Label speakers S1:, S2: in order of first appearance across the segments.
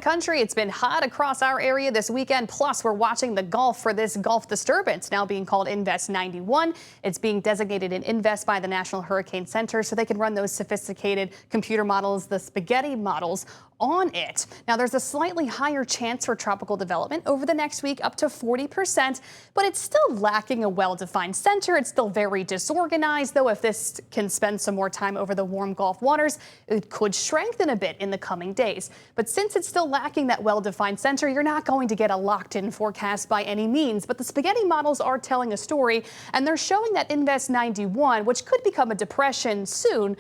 S1: Country, it's been hot across our area this weekend. Plus, we're watching the Gulf for this Gulf disturbance now being called Invest 91. It's being designated an Invest by the National Hurricane Center so they can run those sophisticated computer models, the spaghetti models, on it. Now, there's a slightly higher chance for tropical development over the next week, up to 40%, but it's still lacking a well-defined center. It's still very disorganized, though. If this can spend some more time over the warm Gulf waters, it could strengthen a bit in the coming days. But since it's still lacking that well-defined center, you're not going to get a locked-in forecast by any means. But the spaghetti models are telling a story, and they're showing that Invest 91, which could become a depression soon,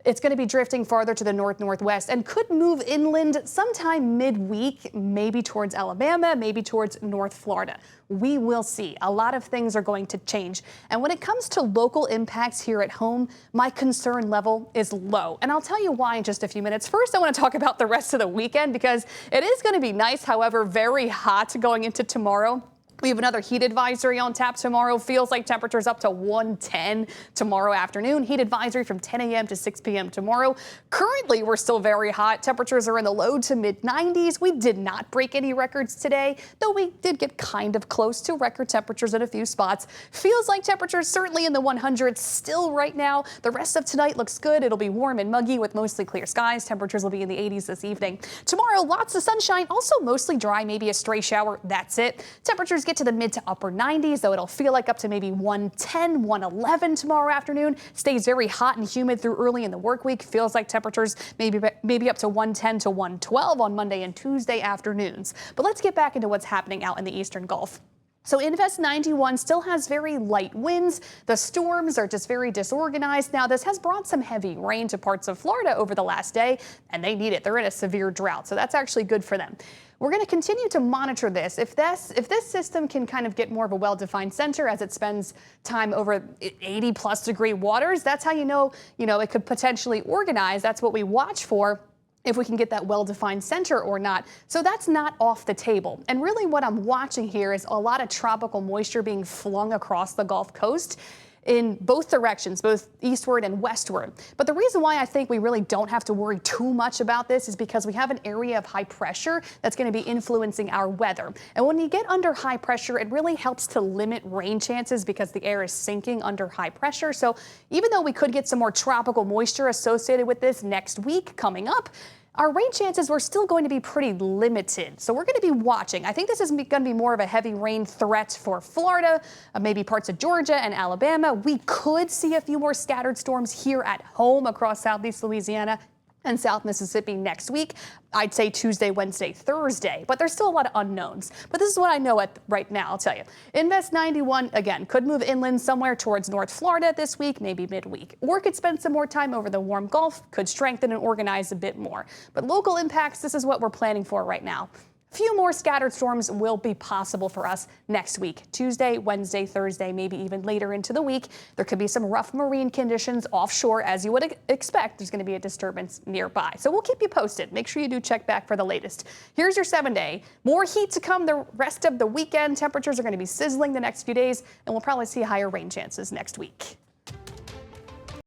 S1: it's going to be drifting farther to the north-northwest and could move inland sometime midweek, maybe towards Alabama, maybe towards North Florida. We will see. A lot of things are going to change. And when it comes to local impacts here at home, my concern level is low. And I'll tell you why in just a few minutes. First, I want to talk about the rest of the weekend because it is going to be nice, however, very hot going into tomorrow. We have another heat advisory on tap tomorrow. Feels like temperatures up to 110 tomorrow afternoon. Heat advisory from 10 a.m. to 6 p.m. tomorrow. Currently, we're still very hot. Temperatures are in the low to mid 90s. We did not break any records today, though we did get kind of close to record temperatures in a few spots. Feels like temperatures certainly in the 100s still right now. The rest of tonight looks good. It'll be warm and muggy with mostly clear skies. Temperatures will be in the 80s this evening. Tomorrow, lots of sunshine, also mostly dry, maybe a stray shower. That's it. Temperatures get to the mid to upper 90s, though it'll feel like up to maybe 110, 111 tomorrow afternoon. Stays very hot and humid through early in the work week. Feels like temperatures maybe up to 110 to 112 on Monday and Tuesday afternoons. But let's get back into what's happening out in the eastern Gulf. So Invest 91 still has very light winds. The storms are just very disorganized. Now, this has brought some heavy rain to parts of Florida over the last day, and they need it. They're in a severe drought, so that's actually good for them. We're going to continue to monitor this. If this system can kind of get more of a well-defined center as it spends time over 80-plus degree waters, that's how you know it could potentially organize. That's what we watch for, if we can get that well-defined center or not. So that's not off the table. And really what I'm watching here is a lot of tropical moisture being flung across the Gulf Coast in both directions, both eastward and westward. But the reason why I think we really don't have to worry too much about this is because we have an area of high pressure that's going to be influencing our weather. And when you get under high pressure, it really helps to limit rain chances because the air is sinking under high pressure. So even though we could get some more tropical moisture associated with this next week coming up, our rain chances were still going to be pretty limited. So we're going to be watching. I think this is going to be more of a heavy rain threat for Florida, maybe parts of Georgia and Alabama. We could see a few more scattered storms here at home across southeast Louisiana and South Mississippi next week. I'd say Tuesday, Wednesday, Thursday, but there's still a lot of unknowns. But this is what I know right now, I'll tell you. Invest 91, again, could move inland somewhere towards North Florida this week, maybe midweek. Or could spend some more time over the warm Gulf, could strengthen and organize a bit more. But local impacts, this is what we're planning for right now. A few more scattered storms will be possible for us next week. Tuesday, Wednesday, Thursday, maybe even later into the week. There could be some rough marine conditions offshore, as you would expect. There's going to be a disturbance nearby. So we'll keep you posted. Make sure you do check back for the latest. Here's your 7-day. More heat to come the rest of the weekend. Temperatures are going to be sizzling the next few days, and we'll probably see higher rain chances next week.